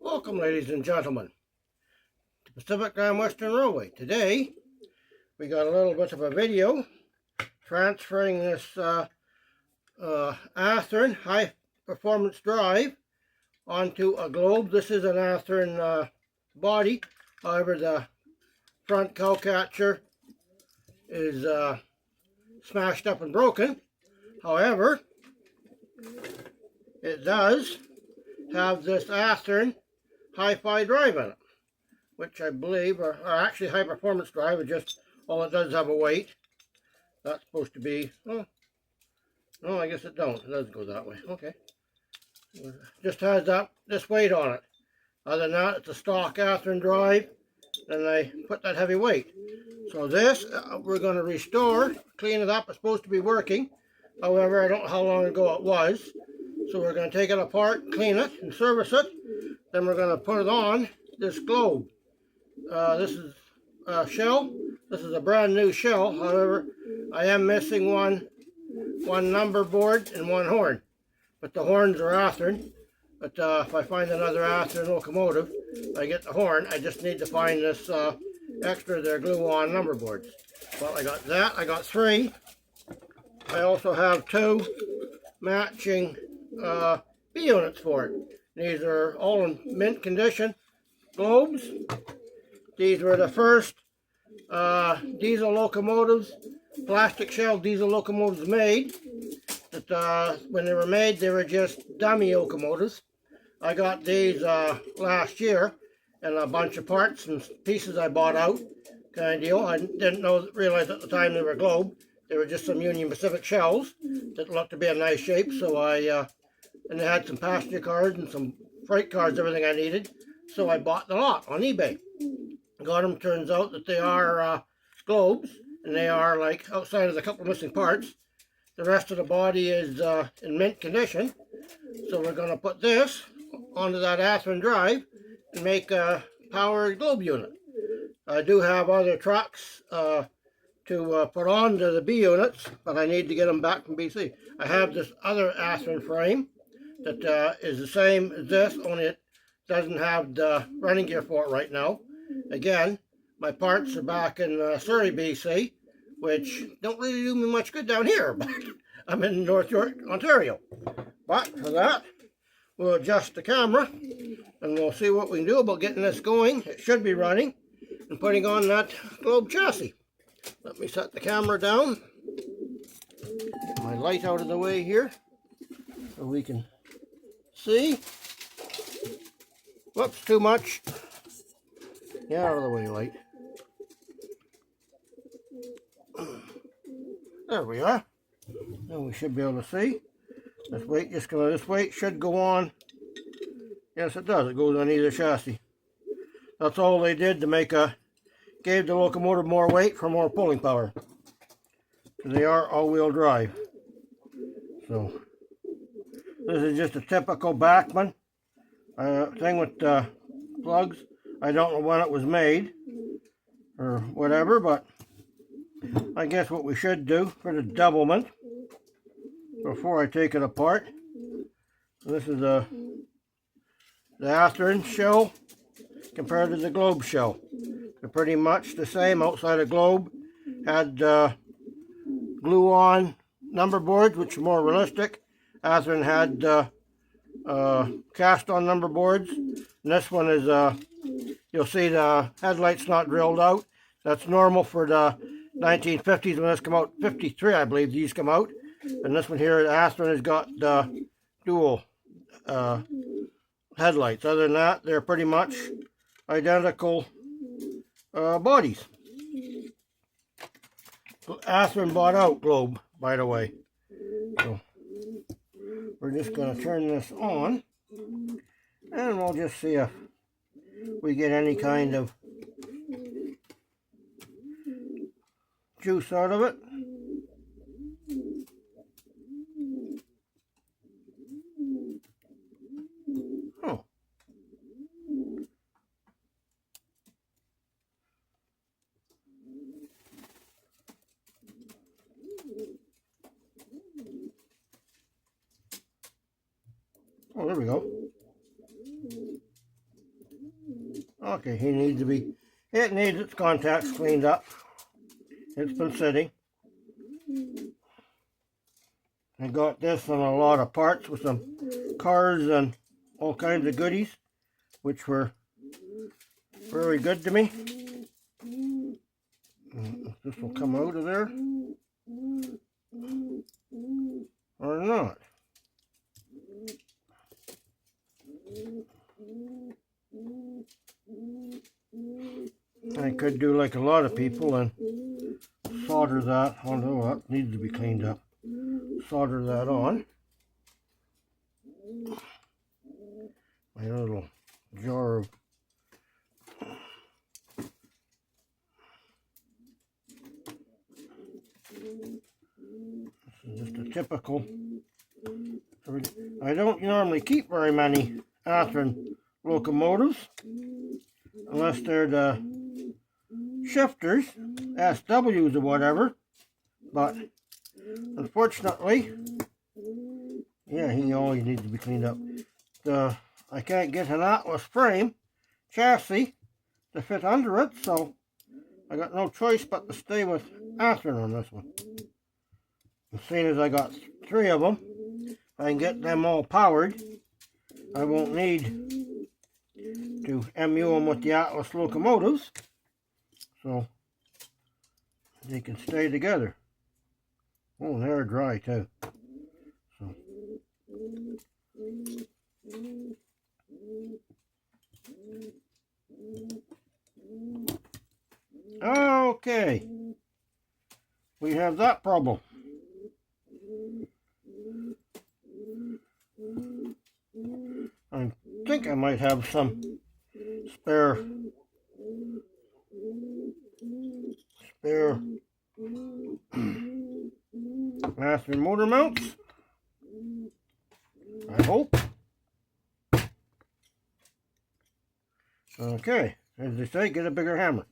Welcome, ladies and gentlemen, to Pacific Grand Western Railway. Today, we got a little bit of a video transferring this Athearn high performance drive onto a globe. This is an Athearn body. However, the front cowcatcher is smashed up and broken. However, it does have this Athearn hi-fi drive in it, which I believe are actually high performance drive. It just, all it does is have a weight. That's supposed to be, oh, no, I guess it don't. It doesn't go that way. Okay. It just has this weight on it. Other than that, it's a stock Athearn drive. Then I put that heavy weight. So this, we're going to restore, clean it up. It's supposed to be working. However, I don't know how long ago it was. So we're going to take it apart, clean it, and service it. Then we're going to put it on this globe. This is a shell. This is a brand new shell. However, I am missing one number board and one horn. But the horns are Athearn. But if I find another Athearn locomotive, I get the horn. I just need to find this extra their glue-on number boards. Well, I got that. I got 3. I also have 2 matching B units for it. These are all in mint condition globes. These were the first diesel locomotives, plastic shell diesel locomotives made. That when they were made, they were just dummy locomotives. I got these last year, and a bunch of parts and pieces I bought out, kind of deal. I didn't realize at the time they were globe. They were just some Union Pacific shells that looked to be a nice shape. So and they had some passenger cars and some freight cars, everything I needed. So I bought the lot on eBay. Got them. Turns out that they are globes, and they are, like, outside of the couple of missing parts, the rest of the body is in mint condition. So we're going to put this onto that Athearn drive and make a powered globe unit. I do have other trucks to put onto the B units, but I need to get them back from BC. I have this other Athearn frame that is the same as this, only it doesn't have the running gear for it right now. Again, my parts are back in Surrey, BC, which don't really do me much good down here, but I'm in North York, Ontario. But for that, we'll adjust the camera and we'll see what we can do about getting this going. It should be running and putting on that globe chassis. Let me set the camera down. Get my light out of the way here so we can see. Whoops, too much. Yeah, out of the way, light. There we are. Now we should be able to see. This weight should go on. Yes, it does. It goes on either chassis. That's all they did to gave the locomotive more weight for more pulling power. They are all-wheel drive. So this is just a typical Bachmann thing with plugs. I don't know when it was made or whatever, but I guess what we should do for the doublement before I take it apart. This is the Athearn shell compared to the globe shell. They're pretty much the same. Outside of globe had glue-on number boards, which are more realistic. Athearn had cast-on number boards. And this one is, you'll see the headlights not drilled out. That's normal for the 1950s when this come out. 53, I believe, these come out. And this one here, Athearn, has got dual headlights. Other than that, they're pretty much identical bodies. Athearn bought out globe, by the way. So we're just going to turn this on, and we'll just see if we get any kind of juice out of it. Oh. Oh, there we go. Okay, it needs its contacts cleaned up. It's been sitting. I got this on a lot of parts with some cars and all kinds of goodies, which were very good to me. This will come out of there or not. I could do like a lot of people and solder that. Oh no, that needs to be cleaned up. Solder that on. My little jar of this is just a typical. I don't normally keep very many Athearn locomotives unless they're the shifters, SWs or whatever, but unfortunately, yeah, he always needs to be cleaned up. I can't get an Atlas frame chassis to fit under it, so I got no choice but to stay with Athearn on this one. And seeing as I got 3 of them, if I can get them all powered, I won't need to MU them with the Atlas locomotives, so they can stay together. Oh, and they're dry too. So. Okay, we have that problem. I think I might have some spare Athearn motor mounts. I hope. Okay, as they say, get a bigger hammer.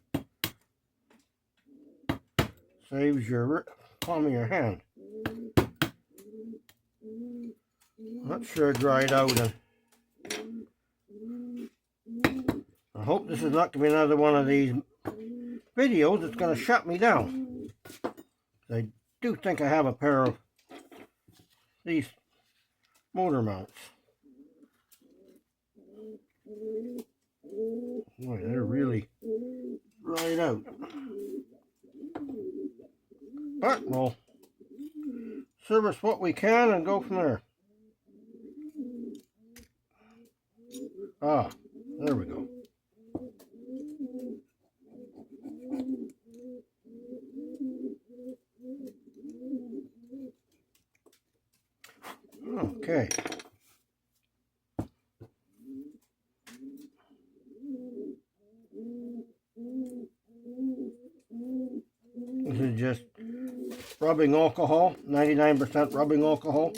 Saves your palm of your hand. That sure dried out. I hope this is not going to be another one of these videos that's going to shut me down. I do think I have a pair of these motor mounts. Boy, they're really dried out. But we'll service what we can and go from there. Ah, there we go. Okay. This is just rubbing alcohol, 99% rubbing alcohol.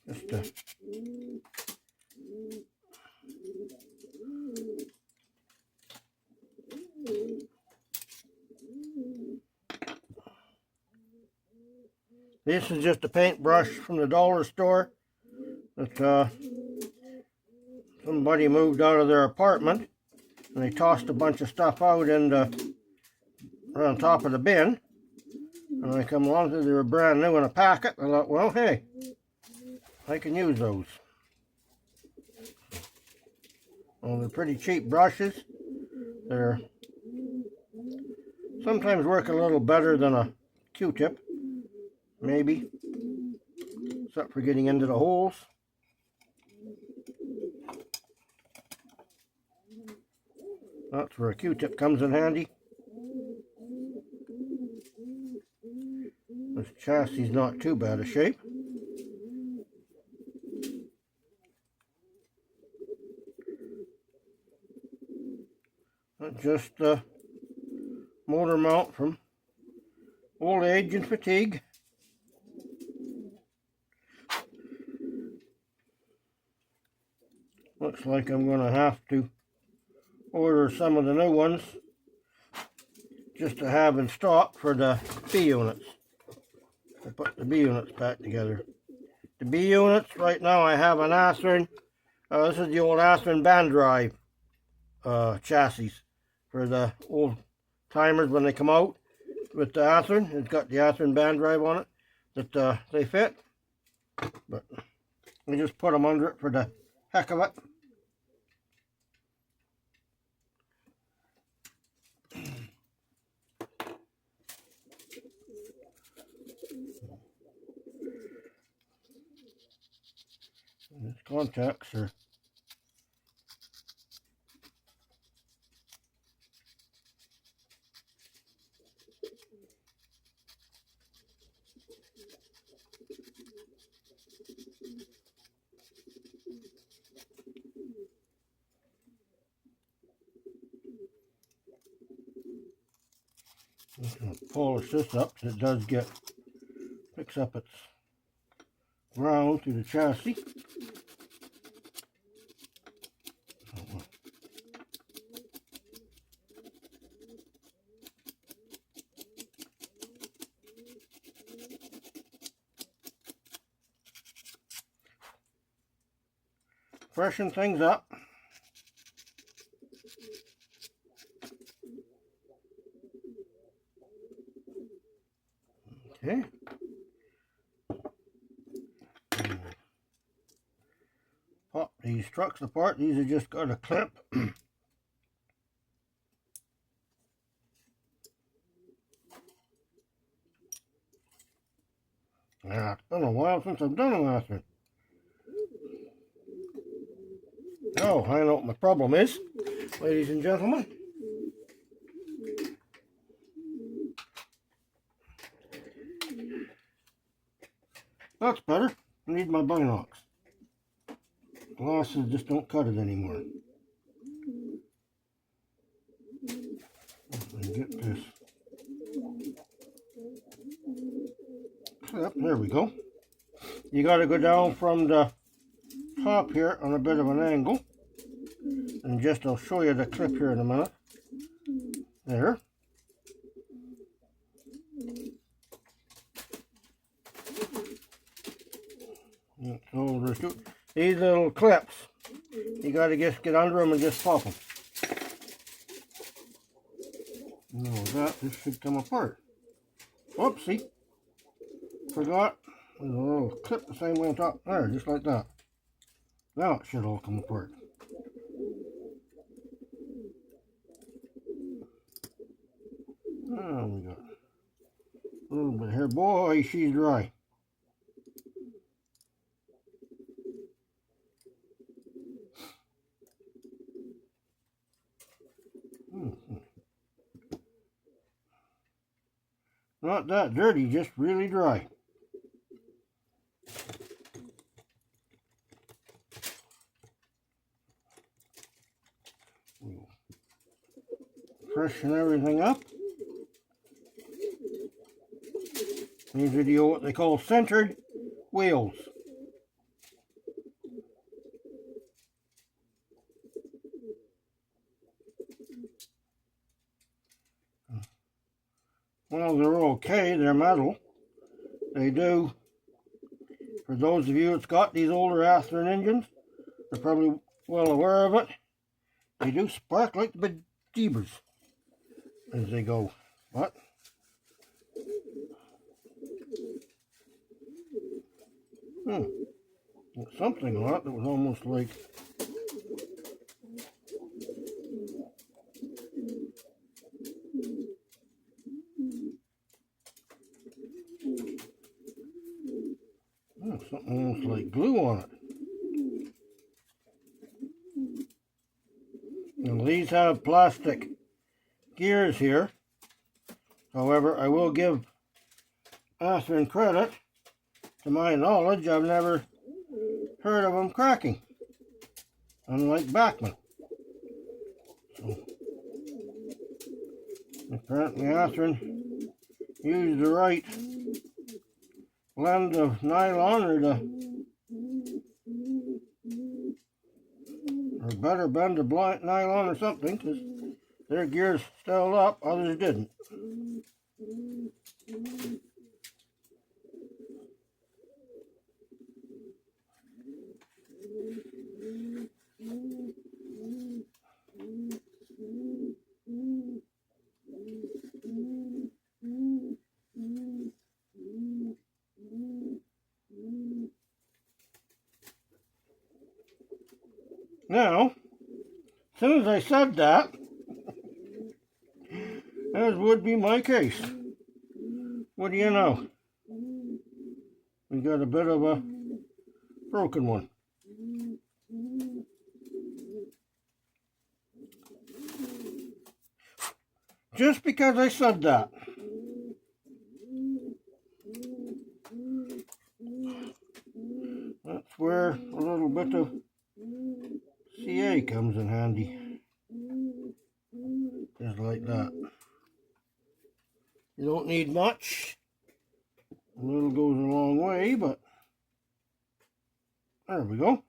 Just to this is just a paintbrush from the dollar store that somebody moved out of their apartment and they tossed a bunch of stuff out on top of the bin. And I come along to they were brand new in a packet. I thought, well, hey, I can use those. Well, they're pretty cheap brushes. They're sometimes work a little better than a Q-tip, maybe, except for getting into the holes. That's where a Q-tip comes in handy. This chassis is not too bad a shape. That's just a motor mount from old age and fatigue. Looks like I'm going to have to order some of the new ones just to have in stock for the B units. I'll put the B units back together. The B units, right now I have an Athearn. This is the old Athearn band drive chassis for the old timers when they come out with the Athearn. It's got the Athearn band drive on it that they fit, but we just put them under it for the heck of it. And its contacts are just going to polish this up so it does picks up its ground through the chassis. Freshen things up. Okay. Pop these trucks apart. These have just got a clip. Yeah, it's been a while since I've done a Athearn. Oh, I know what my problem is, ladies and gentlemen. That's better. I need my binocs. Glasses just don't cut it anymore. And get this clip. There we go. You got to go down from the top here on a bit of an angle. And just I'll show you the clip here in a minute. There. So there's these little clips. You got to just get under them and just pop them. Now this should come apart. Whoopsie. Forgot. There's a little clip the same way on top. There, just like that. Now it should all come apart. Oh, we got a little bit here. Boy, she's dry. Not that dirty, just really dry. We'll freshen everything up. These are what they call centered wheels. Well, they're okay. They're metal. They do, for those of you that's got these older Athearn engines, they're probably well aware of it. They do spark like the bejeebers as they go. But something on it that was almost like something almost like glue on it. And these have plastic gears here. However, I will give Athearn credit. To my knowledge, I've never heard of them cracking, unlike Bachman. So, apparently Athearn used the right blend of nylon or better blend of nylon or something, because their gears held up, others didn't. Now, as soon as I said that, as would be my case, what do you know? We got a bit of a broken one. Just because I said that. That's where a little bit of CA comes in handy. Just like that. You don't need much. A little goes a long way, but there we go.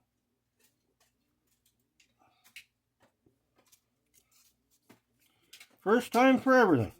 First time for everything.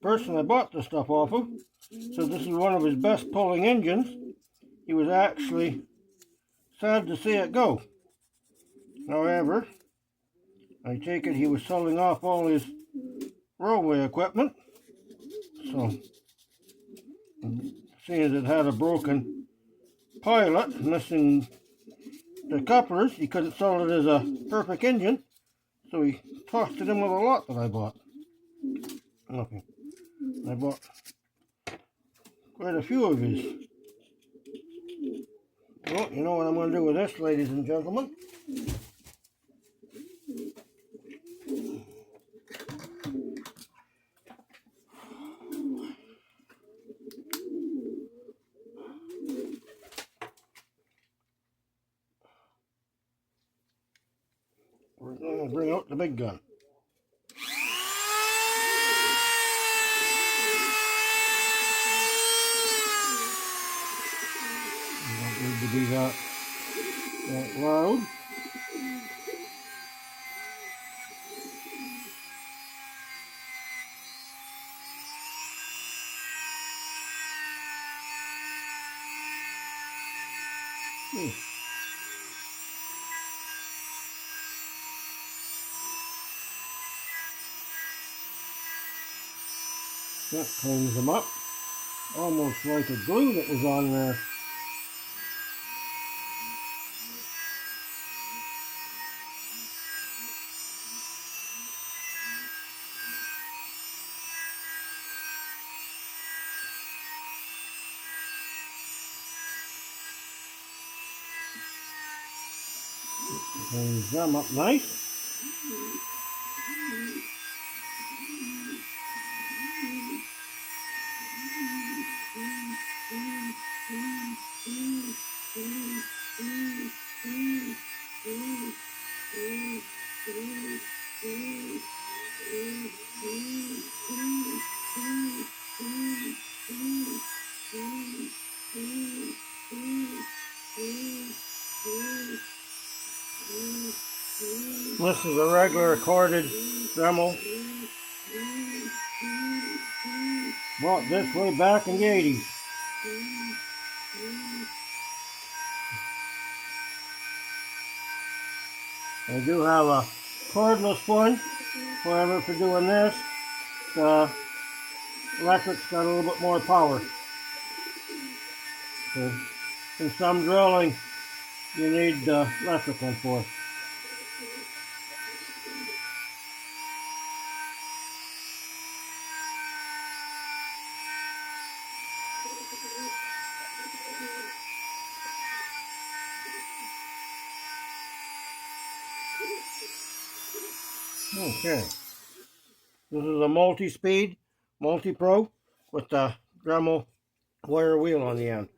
Person I bought the stuff off of, so this is one of his best pulling engines. He was actually sad to see it go. However, I take it he was selling off all his railway equipment, so seeing as it had a broken pilot missing the couplers, he couldn't sell it as a perfect engine, so he tossed it in with a lot that I bought. Okay. I bought quite a few of his. Well, you know what I'm going to do with this, ladies and gentlemen? We're going to bring out the big gun. To be that loud. That cleans them up, almost like a glue that was on there. Cleans them up nice. This is a regular corded Dremel. Bought this way back in the 80s. I do have a cordless one, however for doing this, the electric's got a little bit more power. So in some drilling, you need the electric one for. Okay. This is a multi-speed, multi-pro with the Dremel wire wheel on the end.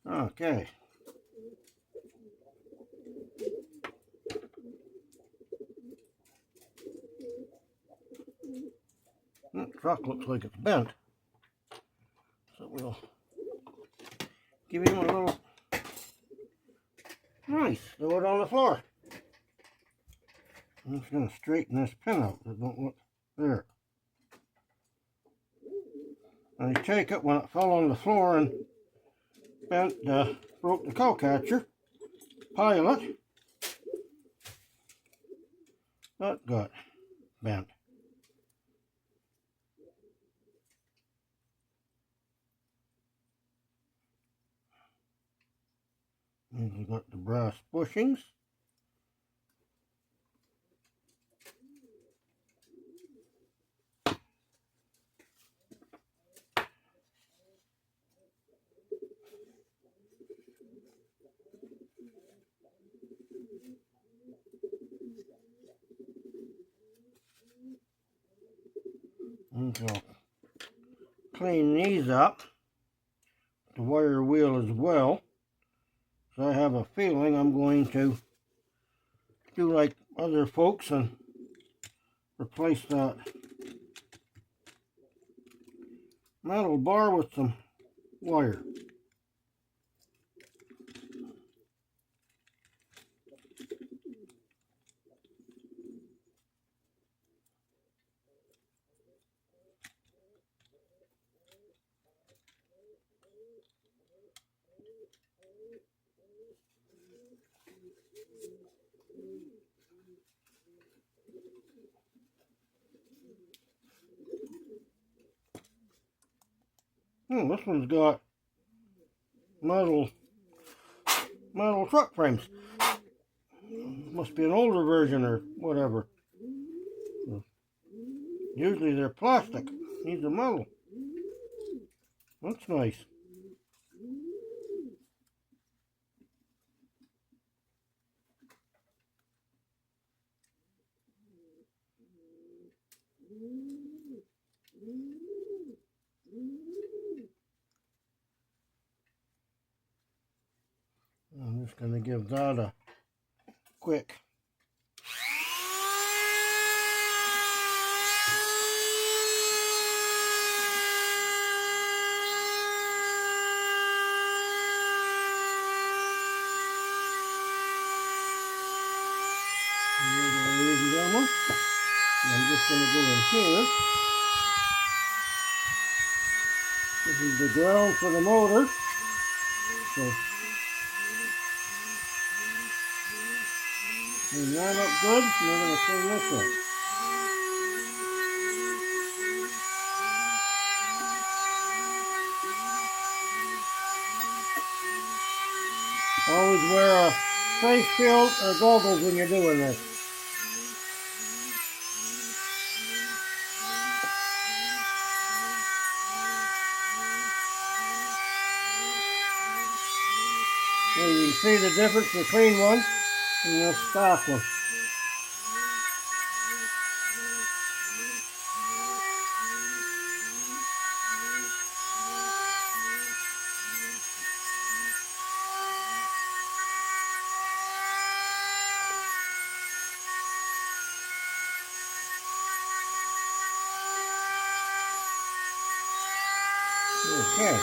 Okay. The truck looks like it's bent. So we'll give him a little nice, throw it on the floor. I'm just going to straighten this pin out. It don't look there. And I take it when it fell on the floor and bent, broke the cow catcher pilot. That got bent. And you got the brass bushings. And so clean these up, the wire wheel as well. So I have a feeling I'm going to do like other folks and replace that metal bar with some wire. This one's got metal truck frames. Must be an older version or whatever. Usually they're plastic. These are metal. That's nice. I'm just going to give that a quick I'm just going to go in here. This is the ground for the motor. So clean that up good, and we're going to clean this up. Always wear a face shield or goggles when you're doing this. So you can see the difference between one and the stock one. Okay.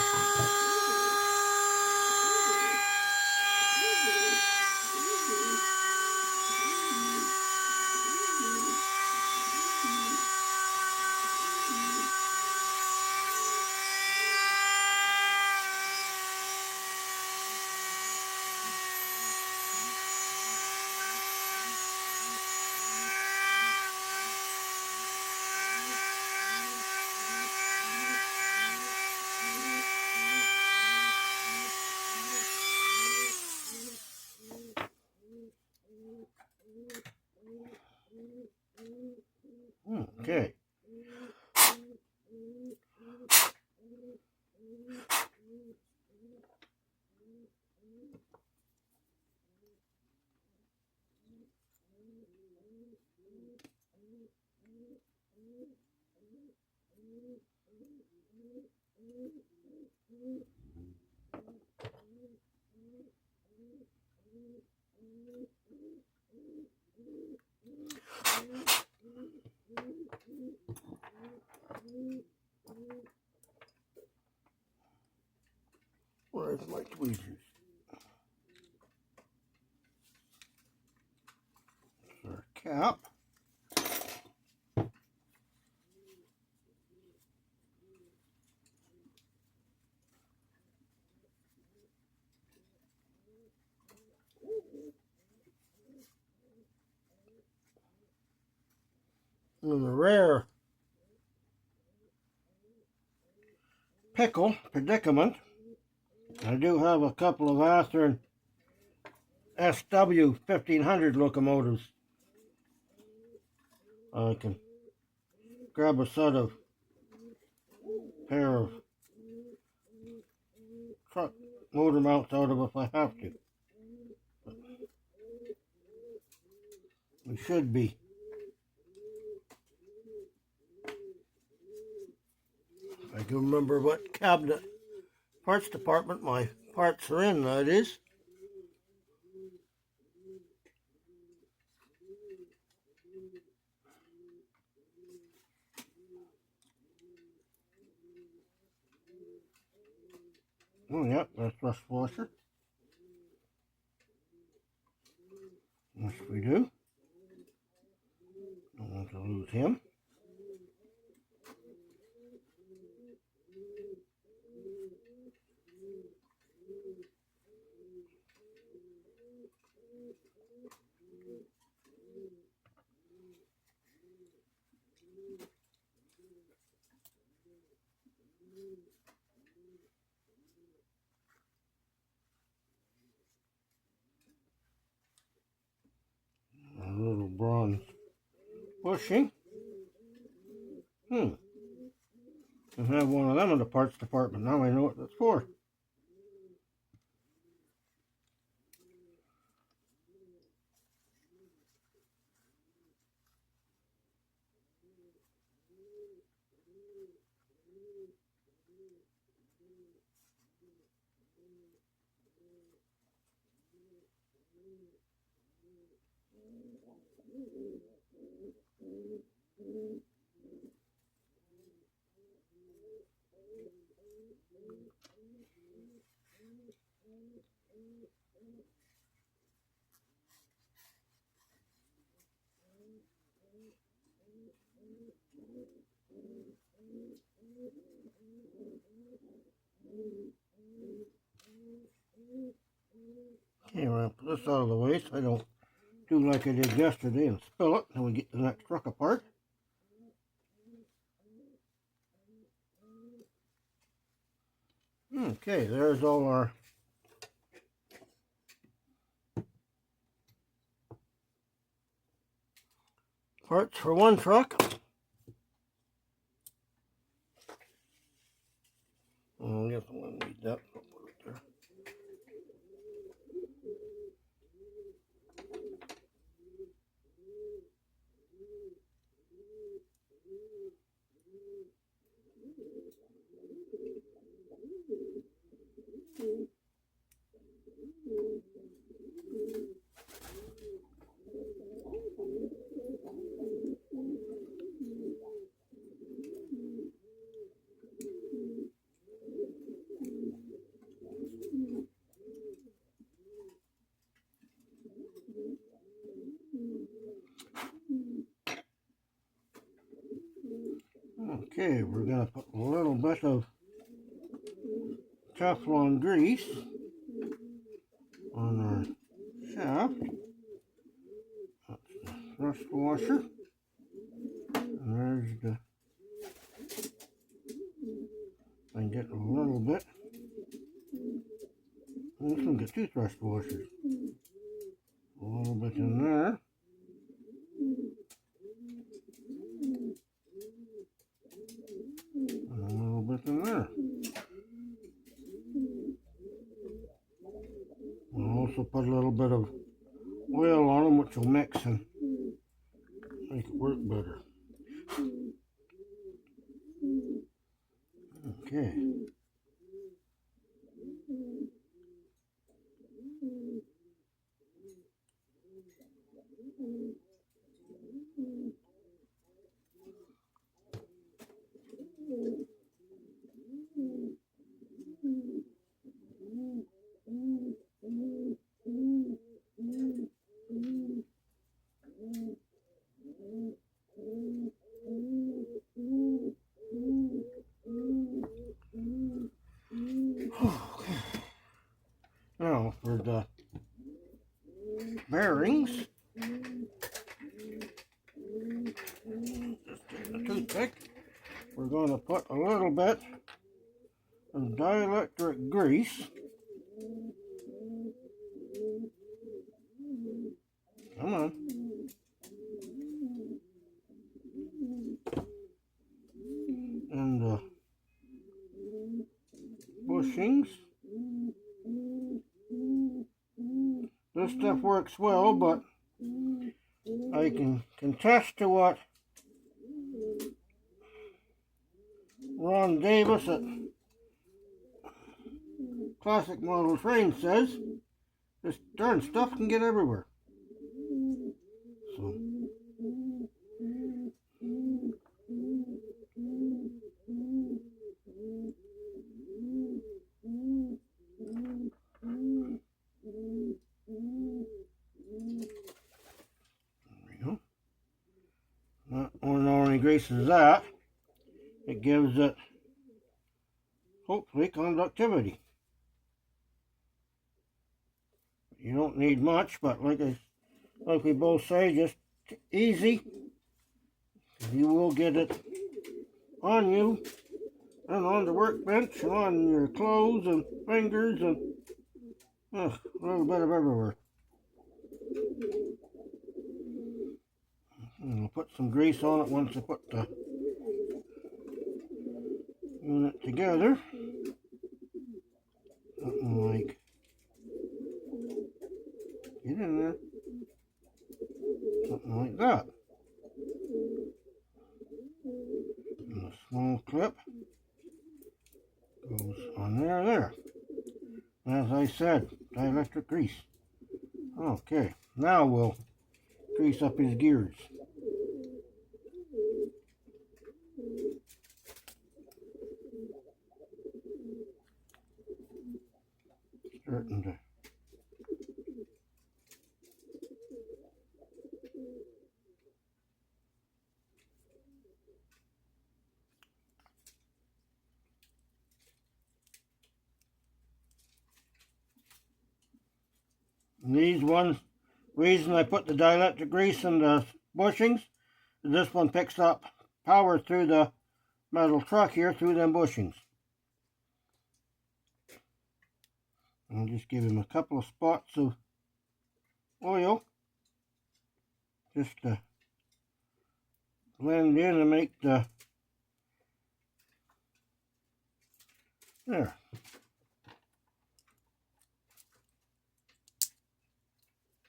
Okay. tweezers. Our cap. In a rare predicament, I do have a couple of Athearn SW 1500 locomotives. I can grab a set of pair of truck motor mounts out of if I have to. But we should be. I can remember what cabinet parts department my parts are in, that is. Oh, yep, that's rust washer. Yes, we do. Don't want to lose him. A little bronze bushing. I have one of them in the parts department. Now I know what that's for. Okay, we're going to put this out of the way so I don't do like I did yesterday and spill it and we get the next truck apart. Okay, there's all our parts for one truck. I guess I won't need that. I'll put it there. Okay, we're going to put a little bit of Teflon grease on our shaft. That's the rust washer. And there's the, I can get a little bit. This one got two thrust washers. A little bit in there. And a little bit in there. We'll also put a little bit of oil on them, which will mix and make it work better. Okay. going to put a little bit of dielectric grease. Come on. And the bushings. This stuff works well, but I can contest to what Ron Davis at Classic Model Train says. This darn stuff can get everywhere. So, that not only greases that, it gives it, hopefully, conductivity. You don't need much, but like we both say, just easy. You will get it on you and on the workbench and on your clothes and fingers and a little bit of everywhere. And I'll put some grease on it once I put the unit together. Something like, get in there, something like that. And a small clip goes on there. As I said, dielectric grease. Okay, now we'll grease up his gears. Starting to these ones, reason I put the dielectric grease in the bushings, this one picks up power through the metal truck here, through them bushings. I'll just give him a couple of spots of oil, just to blend in and make the, there.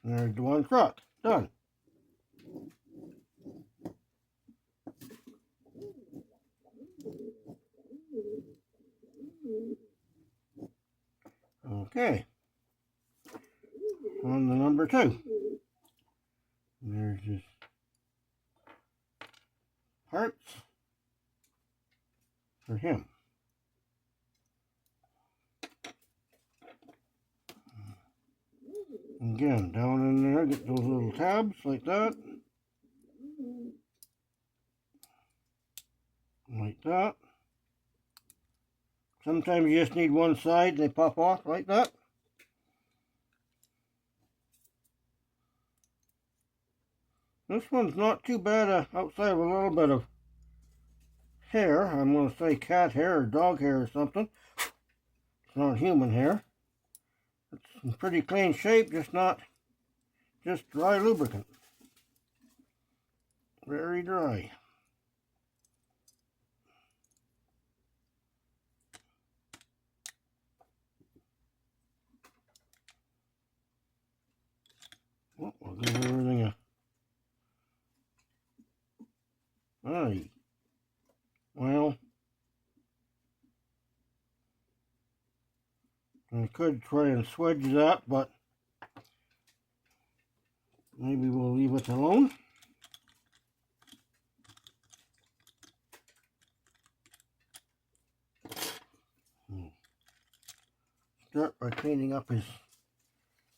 There's the one truck, done. Okay, on the number 2. There's his parts for him. Again, down in there, get those little tabs like that. Like that. Sometimes you just need one side, they pop off like that. This one's not too bad outside of a little bit of hair. I'm going to say cat hair or dog hair or something. It's not human hair. It's in pretty clean shape, just dry lubricant. Very dry. Well, we'll give everything a aye. Well, I could try and swedge that, but maybe we'll leave it alone. Start by cleaning up his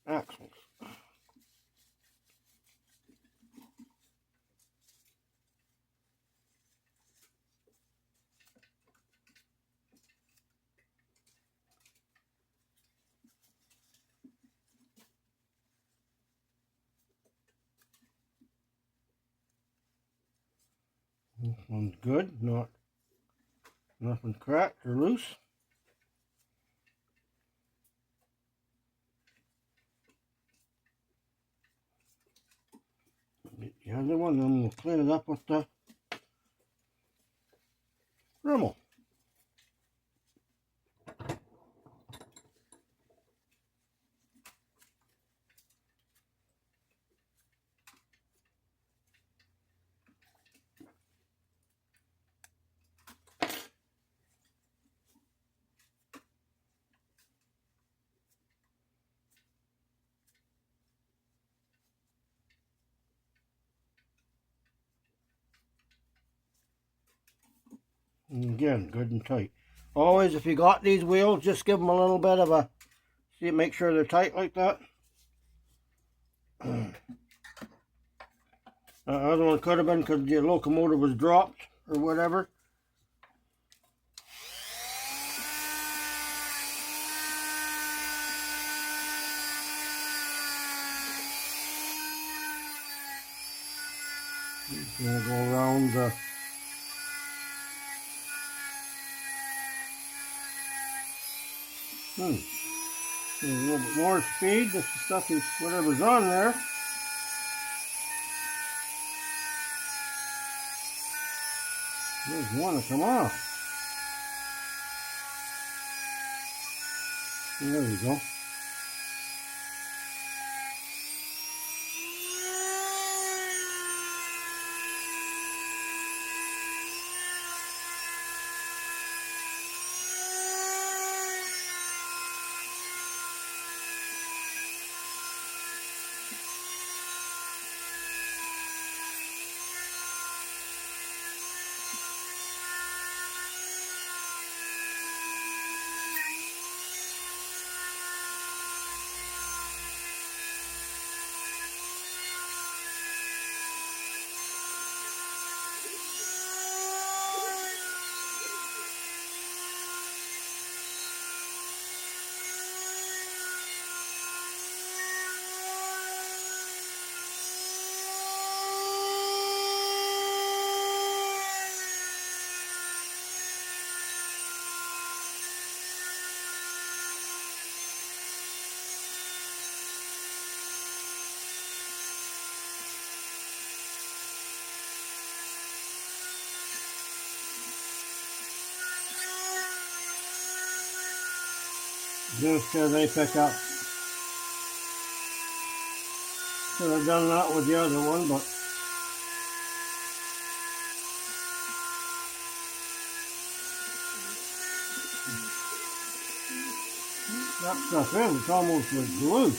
axles. This one's good, not Nothing cracked or loose. Get the other one, then we'll clean it up with the Dremel. And again, good and tight. Always, if you got these wheels, just give them a little bit of a, see, make sure they're tight like that. The other one could have been because the locomotive was dropped or whatever. Gonna go around the a little bit more speed. This stuff is whatever's on there. There's one to come off. There we go. Just because they pick up. Could have done that with the other one, but that stuff is, it's almost like glue.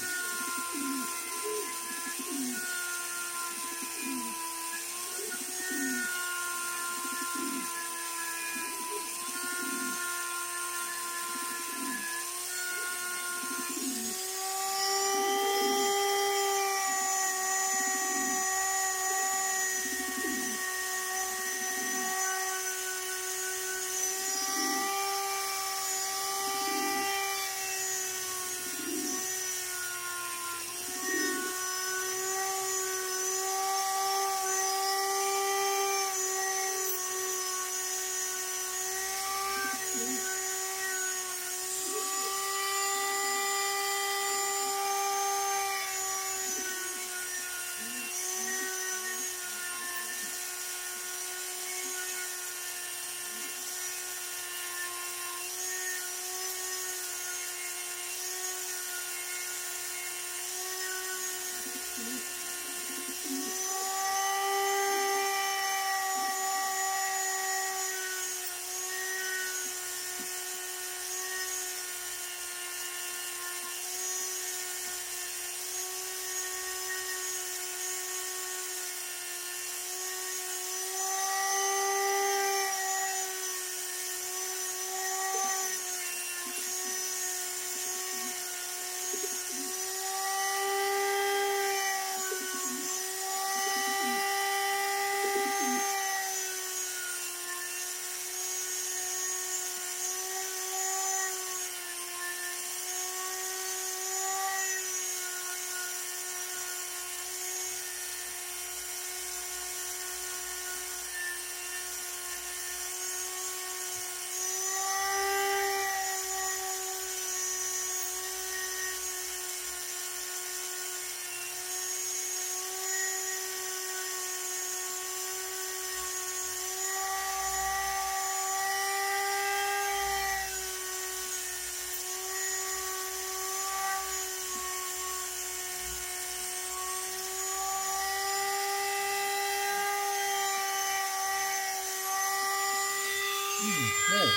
Okay.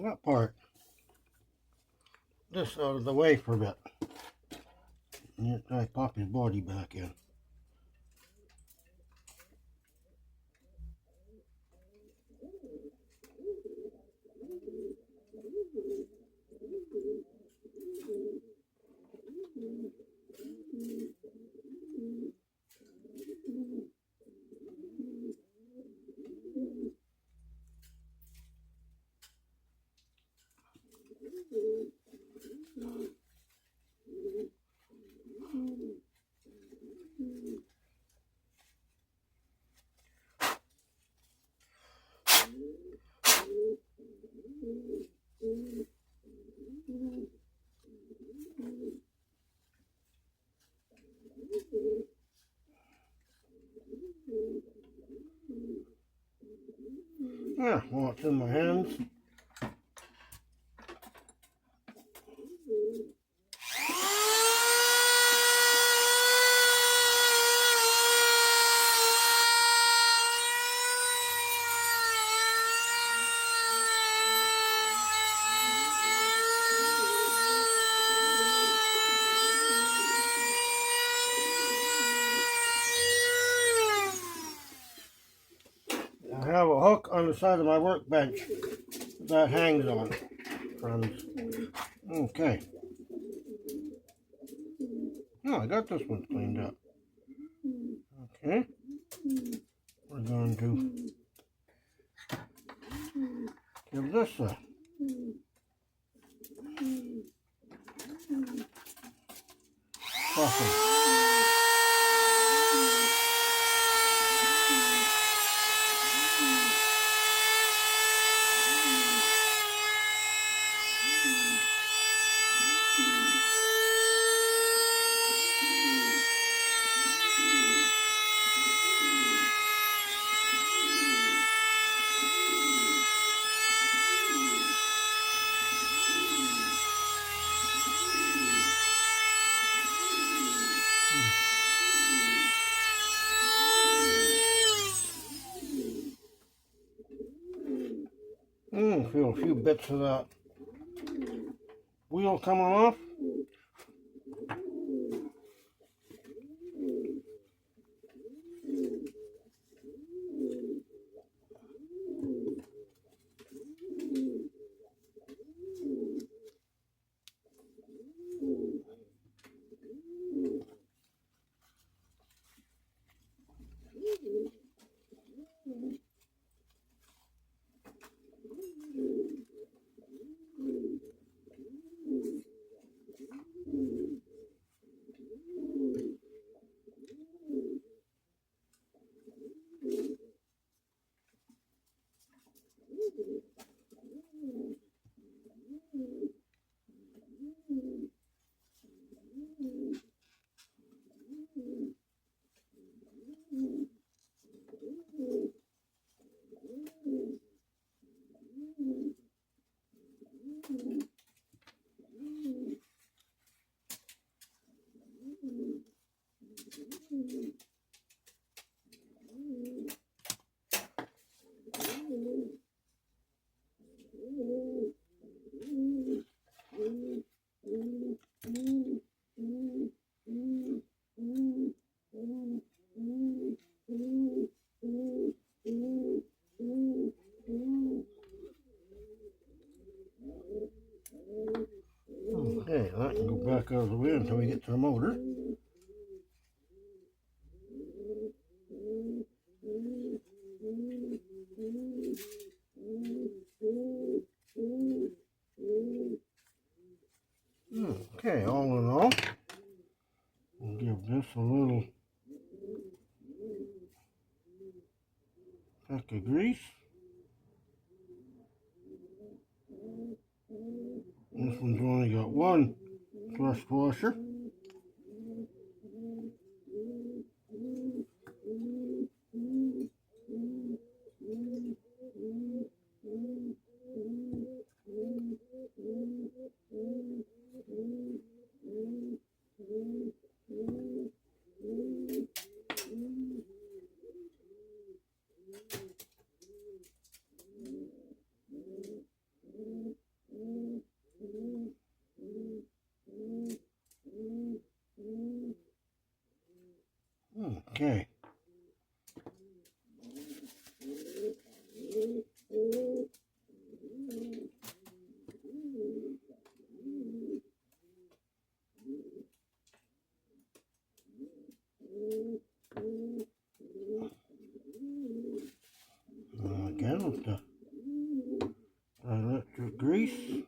That part. This out of the way for a bit. And try to pop his body back in. Yeah, well, it's in my hands. I have a hook on the side of my workbench that hangs on, friends. Okay. Oh, I got this one cleaned up. Okay. We're going to give this a soften. Feel a few bits of that wheel coming off. Okay, that can go back out of the way until we get to the motor. Okay, all in all, we'll give this a little peck of grease. This one's only got one thrust washer. Okay. Again with the electric grease.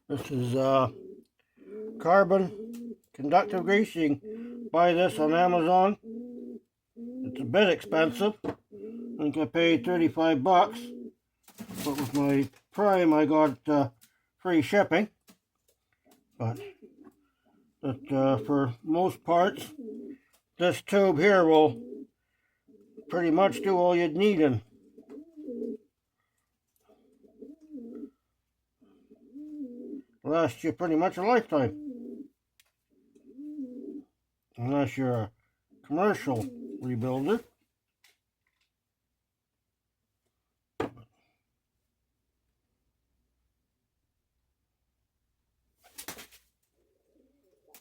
This is carbon conductive grease. You can buy this on Amazon. It's a bit expensive. I think I paid 35 bucks. But with my Prime I got free shipping. But for most parts, this tube here will pretty much do all you'd need and last you pretty much a lifetime. Unless you're a commercial rebuilder.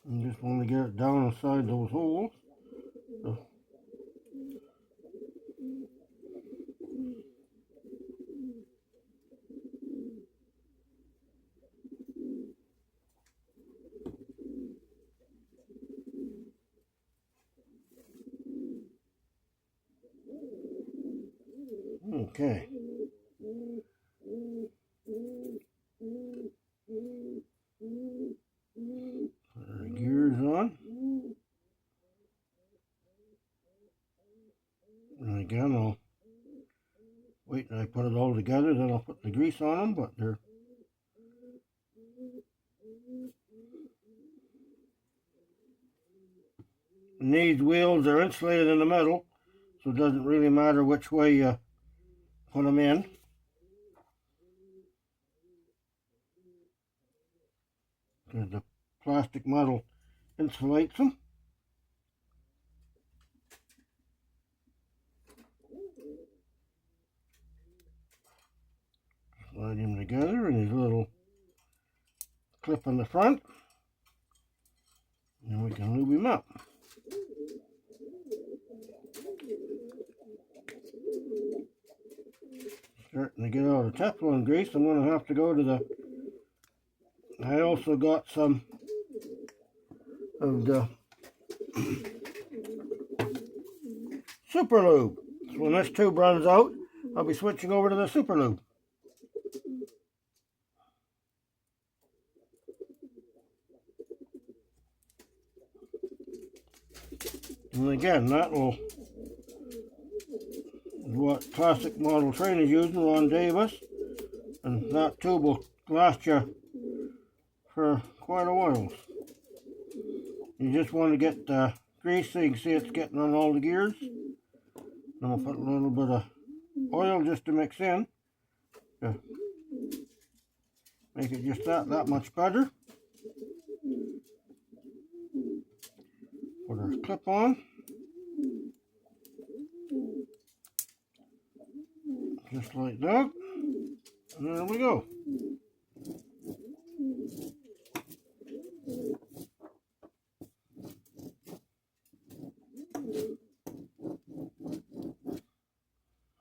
You just want to get it down inside those holes. So. Okay. Put our gears on. And again, I'll wait till I put it all together, then I'll put the grease on them, but they're these wheels are insulated in the middle, so it doesn't really matter which way you put them in. Because the plastic metal insulates them. Slide them together in his little clip on the front, and we can lube him up. Starting to get out of Teflon grease, I'm going to have to go to the... I also got some of the super lube. So when this tube runs out, I'll be switching over to the super lube. And again, that will what classic model train is using, Ron Davis, and that tube will last you for quite a while. You just want to get the grease so you can see it's getting on all the gears. And I'll put a little bit of oil just to mix in to make it just that much better. Put our clip on. Just like that. And there we go.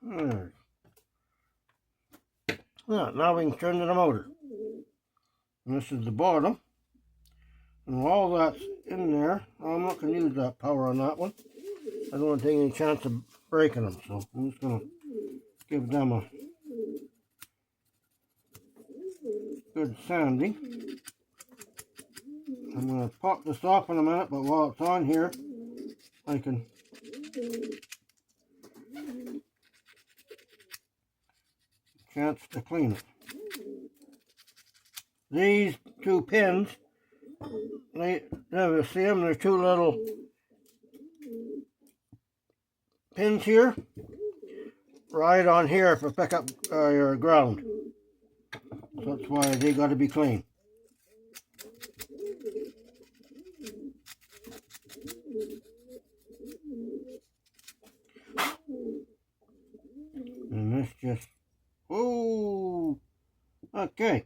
There. Now we can turn to the motor. And this is the bottom. And while that's in there, I'm not going to use that power on that one. I don't want to take any chance of breaking them, so I'm just going to give them a good sanding. I'm going to pop this off in a minute, but while it's on here, I can chance to clean it. These two pins, you see them, there's two little pins here, right on here for pick up your ground. So that's why they got to be clean. just, oh, okay.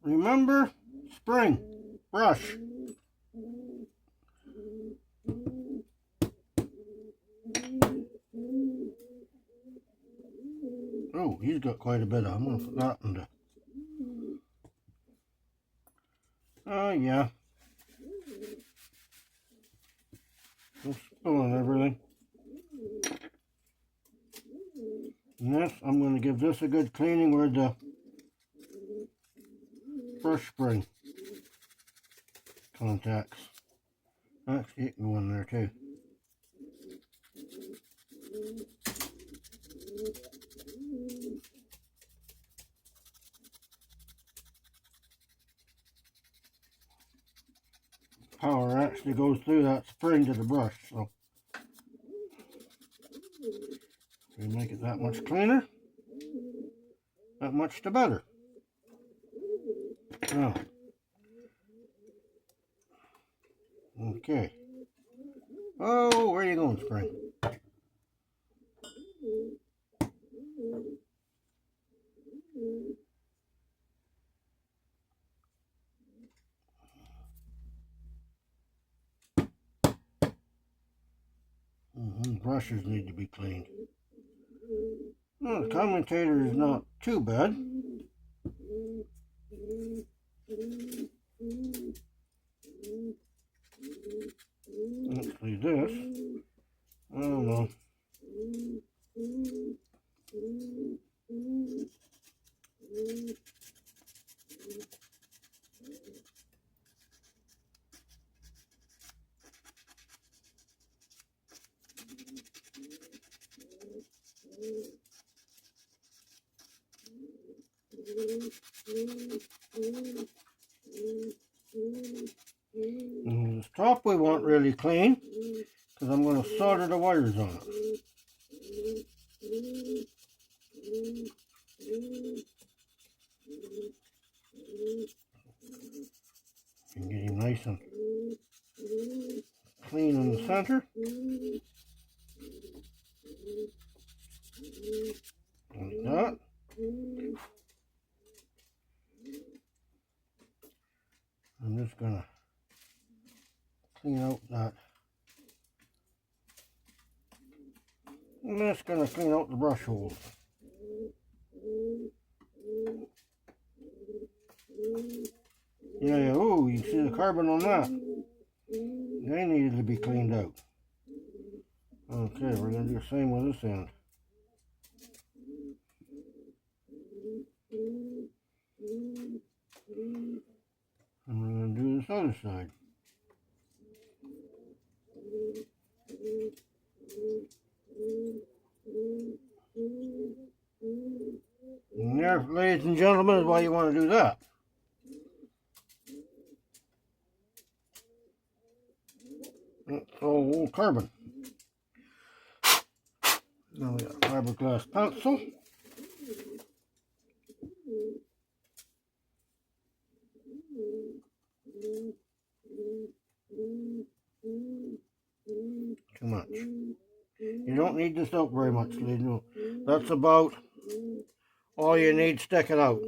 Remember, spring, brush. Oh, he's got quite a bit of. I'm going to put that in the. Oh, yeah. I'm spilling everything. And this, I'm going to give this a good cleaning with the brush spring contacts. Actually, it can go in there too. Power actually goes through that spring to the brush, so we make it that much cleaner, that much the better. Now, okay. Oh, where are you going, spring? Brushes need to be cleaned. Well, the commutator is not too bad. Actually, this, I don't know. And this top we want really clean because I'm going to solder the wires on it. And get him nice and clean in the center. Like that. I'm just going to clean out that. I'm just going to clean out the brush holes. Yeah, oh, you see the carbon on that? They needed to be cleaned out. Okay, we're going to do the same with this end. And we're going to do this other side. And there, ladies and gentlemen, is why you want to do that. That's all carbon. Now we got a fiberglass pencil. Too much. You don't need this out very much, ladies. No. That's about all you need sticking out.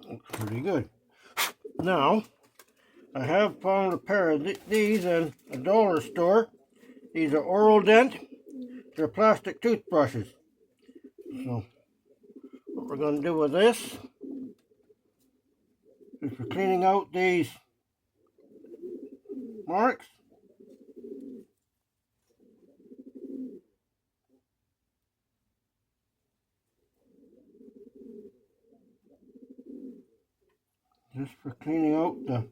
Looks pretty good. Now, I have found a pair of these in a dollar store. These are Oral Dent. They're plastic toothbrushes. So, what we're going to do with this is for cleaning out these marks. Just for cleaning out the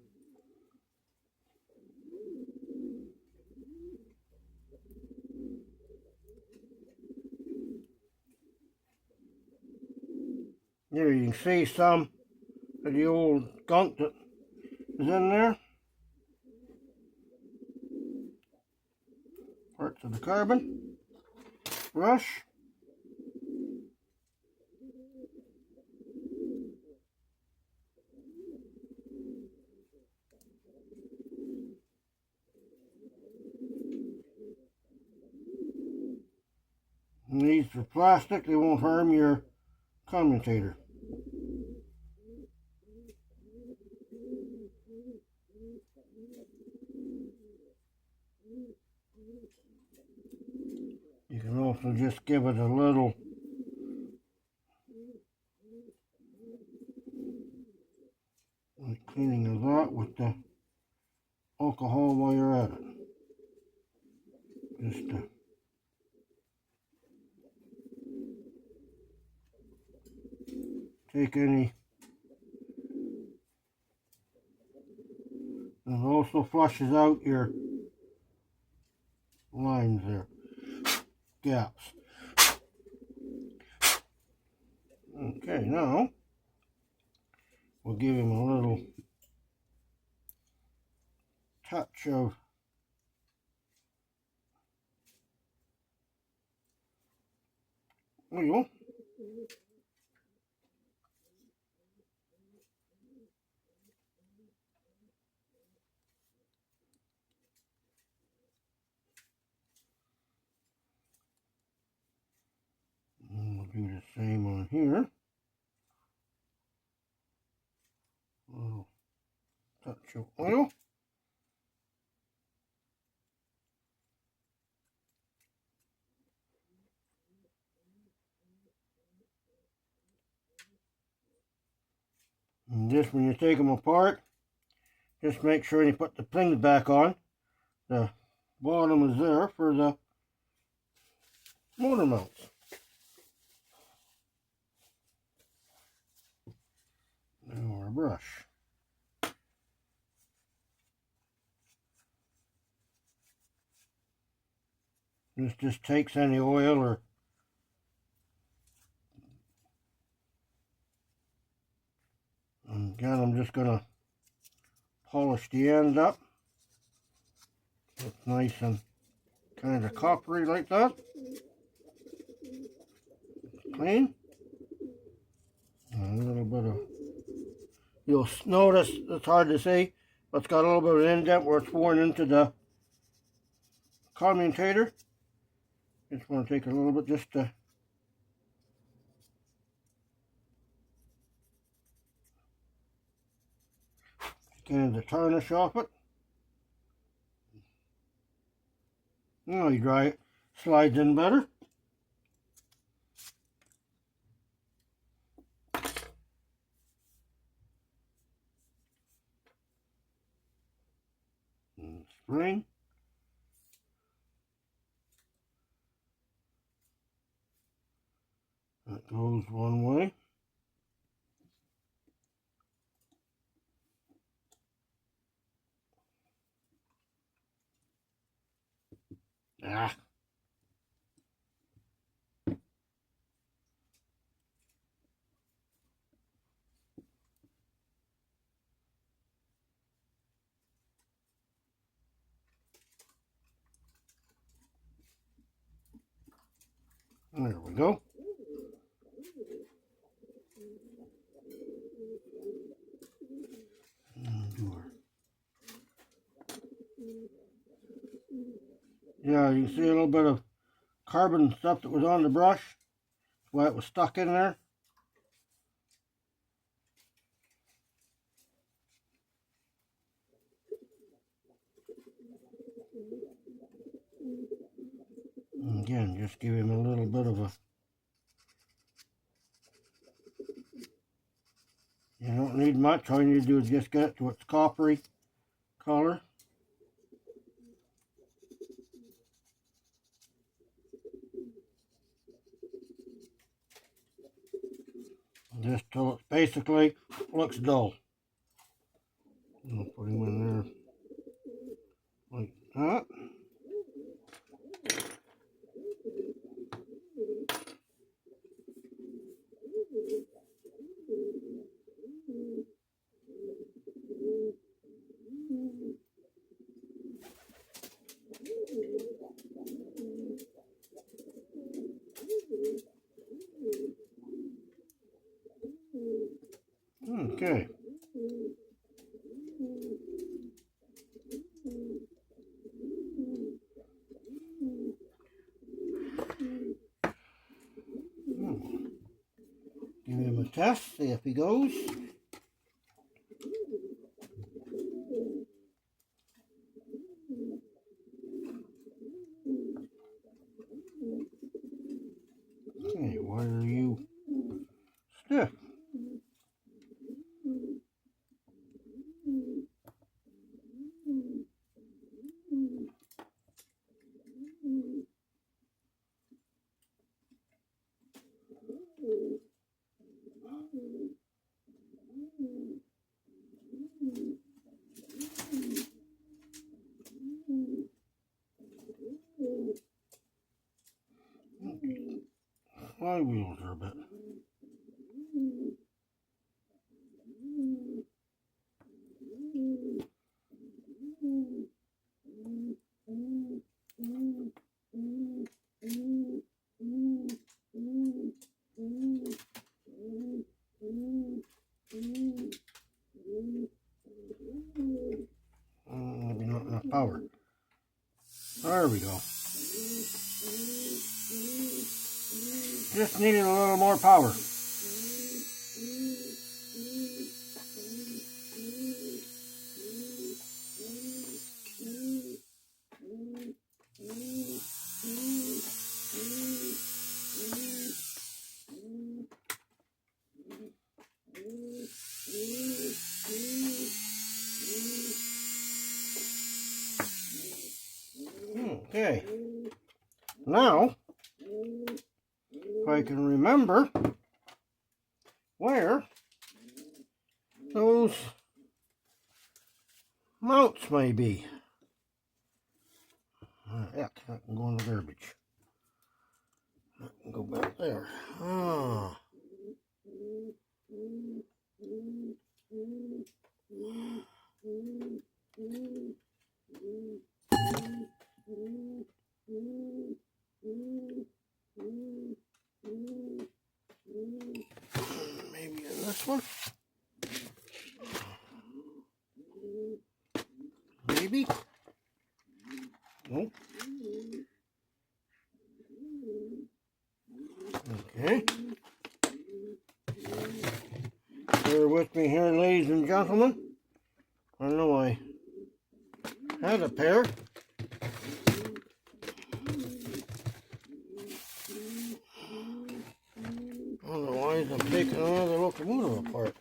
there, you can see some of the old gunk that is in there. Parts of the carbon. Brush. And these are plastic, they won't harm your commutator. You can also just give it a little cleaning of that with the alcohol while you're at it. Just take any, and it also flushes out your lines there, gaps. Okay, now we'll give him a little touch of oil. And we'll do the same on here. A little touch of oil. And just when you take them apart, just make sure you put the things back on. The bottom is there for the motor mounts. Now our brush. This just takes any oil or and again, I'm just going to polish the end up. It's nice and kind of coppery like that. Clean. And a little bit of, you'll notice it's hard to see, but it's got a little bit of an indent where it's worn into the commutator. Just want to take a little bit just to get the tarnish off it. Now you dry it, slides in better. And spring. That goes one way. Ah. There we go. Yeah, you can see a little bit of carbon stuff that was on the brush. That's why it was stuck in there. Again, just give him a little bit of a... You don't need much. All you need to do is just get it to its coppery color. Just till it basically looks dull. I'll put him in there like that. Okay. Give him a test, see if he goes. Okay, why are you stiff? Flywheels are a bit. Maybe not enough power. There we go. Just needed a little more power. Okay. Now, if I can remember where those mounts may be. Heck, that can go in the garbage. That can go back there. Ah. Maybe in this one. Maybe. Nope. Okay. Bear with me here, ladies and gentlemen. I know I had a pair. Otherwise, I'm taking another locomotive apart.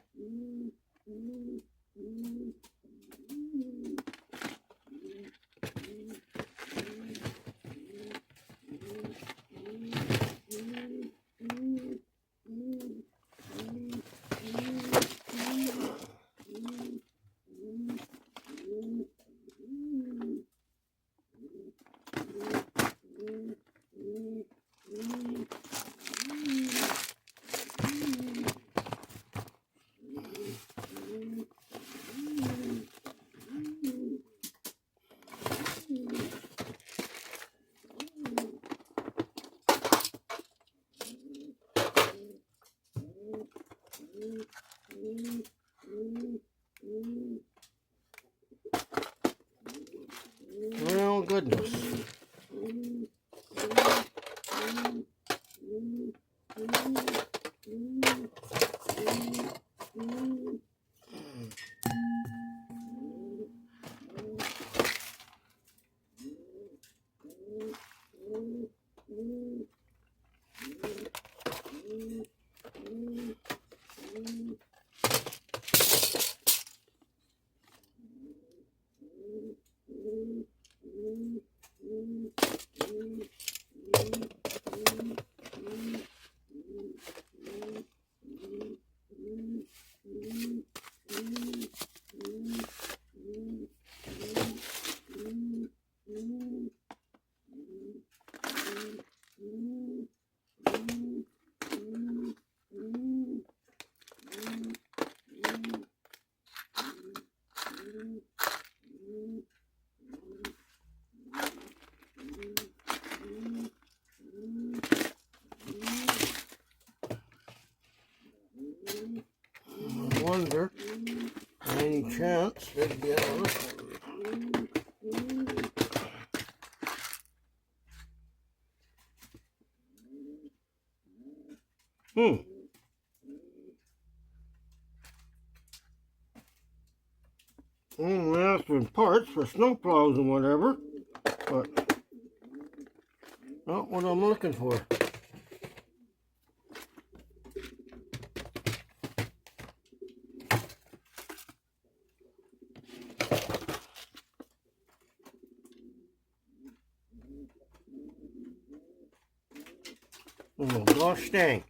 Well, goodness. I wonder, any chance they'd be on this one. Only asking parts for snowplows and whatever, but not what I'm looking for. Oh gosh dang.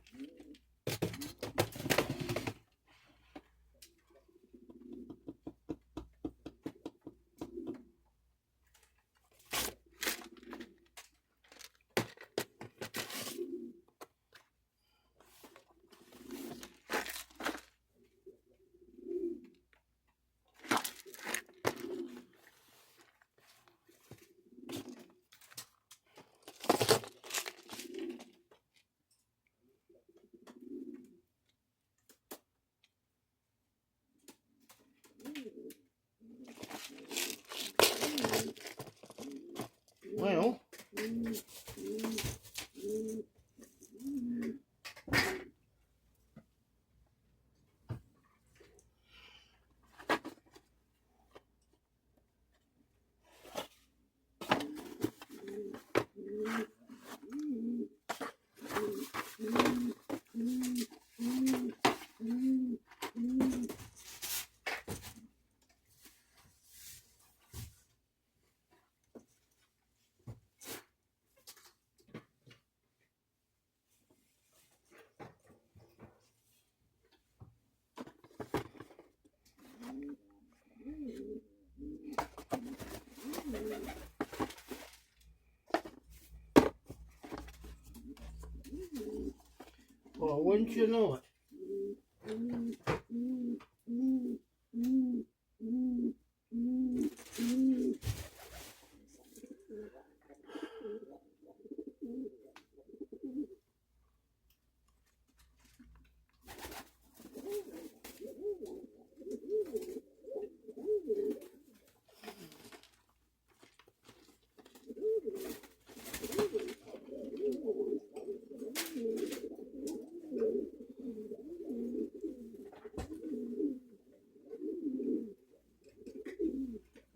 Well, wouldn't you know it?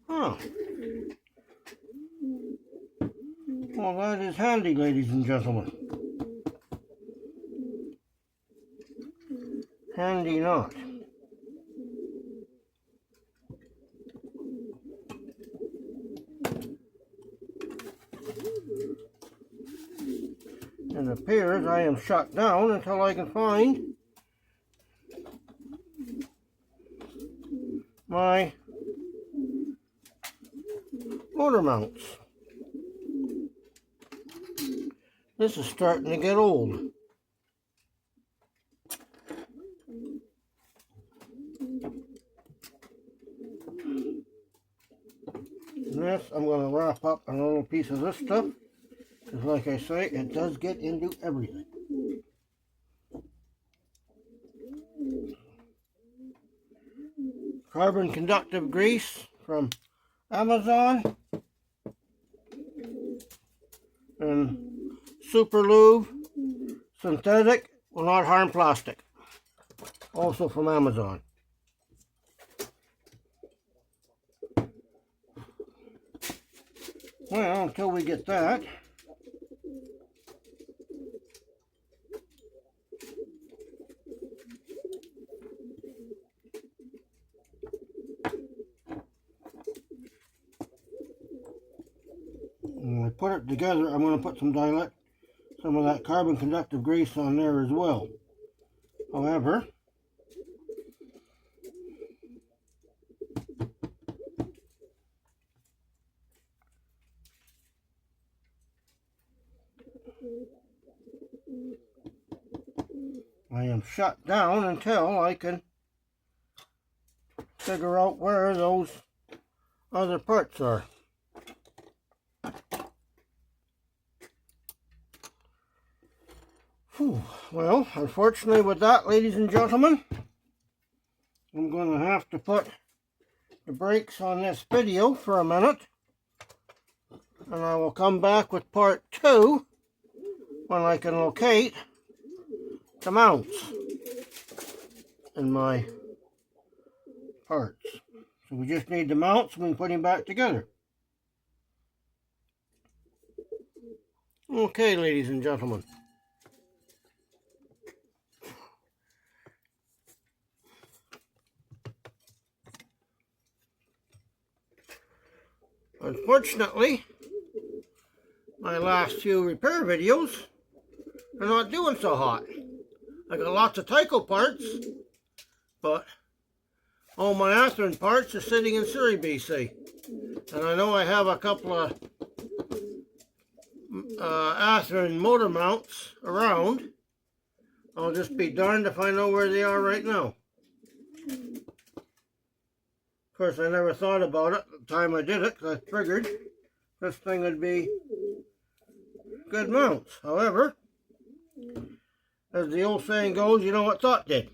Huh. Well, that is handy, ladies and gentlemen. Handy not. It appears I am shut down until I can find my motor mounts. This is starting to get old. This I'm going to wrap up a little piece of this stuff, because like I say, it does get into everything. Carbon conductive grease from Amazon, and Super Lube synthetic will not harm plastic, also from Amazon. Well, until we get that, when I put it together, I'm going to put some of that carbon conductive grease on there as well. However, I am shut down until I can figure out where those other parts are. Whew. Well, unfortunately with that, ladies and gentlemen, I'm going to have to put the brakes on this video for a minute. And I will come back with part 2 when I can locate the mounts in my parts. So we just need the mounts and we can put them back together. Okay, ladies and gentlemen. Unfortunately, my last few repair videos are not doing so hot. I got lots of Tyco parts, but all my Athearn parts are sitting in Surrey, BC. And I know I have a couple of Athearn motor mounts around. I'll just be darned if I know where they are right now. Of course, I never thought about it at the time I did it, because I figured this thing would be good mounts. However, as the old saying goes, you know what thought did.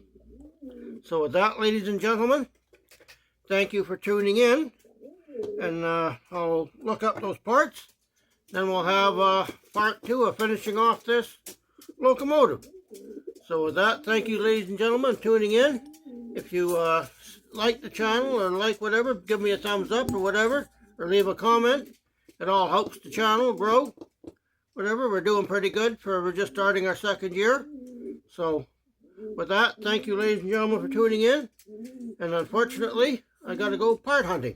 So with that, ladies and gentlemen, thank you for tuning in. And I'll look up those parts. Then we'll have part 2 of finishing off this locomotive. So with that, thank you, ladies and gentlemen, for tuning in. If you like the channel or like whatever, give me a thumbs up or whatever, or leave a comment. It all helps the channel grow. Whatever, we're doing pretty good we're just starting our 2nd year. So with that, thank you, ladies and gentlemen, for tuning in. And unfortunately, I got to go part hunting.